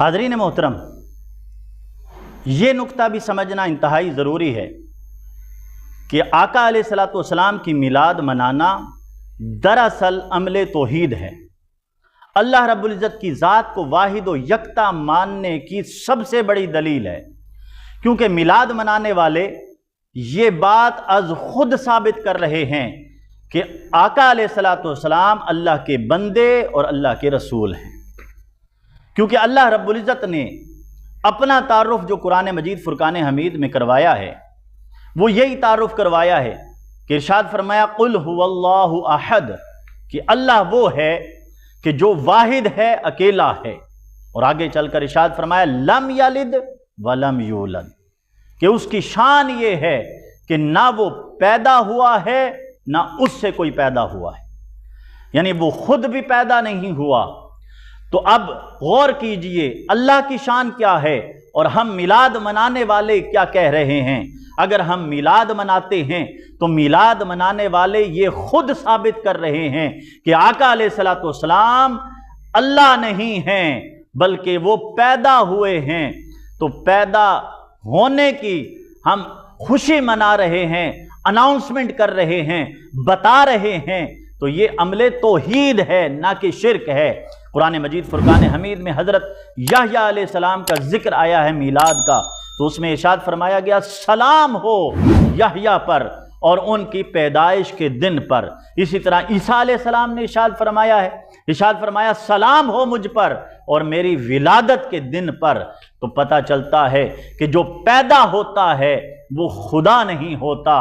حاضرین محترم، یہ نقطہ بھی سمجھنا انتہائی ضروری ہے کہ آقا علیہ الصلوۃ والسلام کی میلاد منانا دراصل عمل توحید ہے۔ اللہ رب العزت کی ذات کو واحد و یکتا ماننے کی سب سے بڑی دلیل ہے، کیونکہ میلاد منانے والے یہ بات از خود ثابت کر رہے ہیں کہ آقا علیہ الصلوۃ والسلام اللہ کے بندے اور اللہ کے رسول ہیں، کیونکہ اللہ رب العزت نے اپنا تعارف جو قرآن مجید فرقان حمید میں کروایا ہے وہ یہی تعارف کروایا ہے کہ ارشاد فرمایا قل هو اللہ احد، کہ اللہ وہ ہے کہ جو واحد ہے، اکیلا ہے، اور آگے چل کر ارشاد فرمایا لم یلد ولم یولد، کہ اس کی شان یہ ہے کہ نہ وہ پیدا ہوا ہے نہ اس سے کوئی پیدا ہوا ہے، یعنی وہ خود بھی پیدا نہیں ہوا۔ تو اب غور کیجئے اللہ کی شان کیا ہے اور ہم میلاد منانے والے کیا کہہ رہے ہیں۔ اگر ہم میلاد مناتے ہیں تو میلاد منانے والے یہ خود ثابت کر رہے ہیں کہ آقا علیہ الصلوۃ والسلام اللہ نہیں ہیں بلکہ وہ پیدا ہوئے ہیں، تو پیدا ہونے کی ہم خوشی منا رہے ہیں، اناؤنسمنٹ کر رہے ہیں، بتا رہے ہیں، تو یہ عمل توحید ہے نہ کہ شرک ہے۔ قرآن مجید فرقان حمید میں حضرت یحییٰ علیہ السلام کا ذکر آیا ہے میلاد کا، تو اس میں ارشاد فرمایا گیا سلام ہو یحییٰ پر اور ان کی پیدائش کے دن پر۔ اسی طرح عیسیٰ علیہ السلام نے ارشاد فرمایا سلام ہو مجھ پر اور میری ولادت کے دن پر۔ تو پتہ چلتا ہے کہ جو پیدا ہوتا ہے وہ خدا نہیں ہوتا،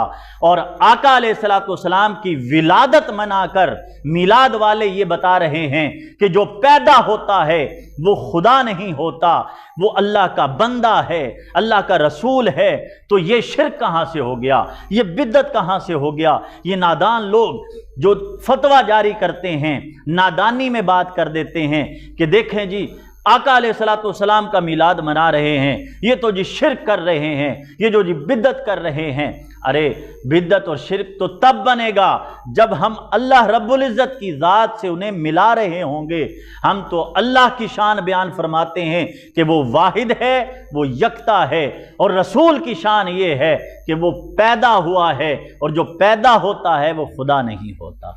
اور آقا علیہ الصلوۃ والسلام کی ولادت منا کر میلاد والے یہ بتا رہے ہیں کہ جو پیدا ہوتا ہے وہ خدا نہیں ہوتا، وہ اللہ کا بندہ ہے، اللہ کا رسول ہے۔ تو یہ شرک کہاں سے ہو گیا، یہ بدعت کہاں سے ہو گیا؟ یہ نادان لوگ جو فتویٰ جاری کرتے ہیں، نادانی میں بات کر دیتے ہیں کہ دیکھیں جی آقا علیہ الصلوۃ والسلام کا میلاد منا رہے ہیں، یہ تو جی شرک کر رہے ہیں، یہ جو جی بدعت کر رہے ہیں۔ ارے بدعت اور شرک تو تب بنے گا جب ہم اللہ رب العزت کی ذات سے انہیں ملا رہے ہوں گے۔ ہم تو اللہ کی شان بیان فرماتے ہیں کہ وہ واحد ہے، وہ یکتا ہے، اور رسول کی شان یہ ہے کہ وہ پیدا ہوا ہے، اور جو پیدا ہوتا ہے وہ خدا نہیں ہوتا۔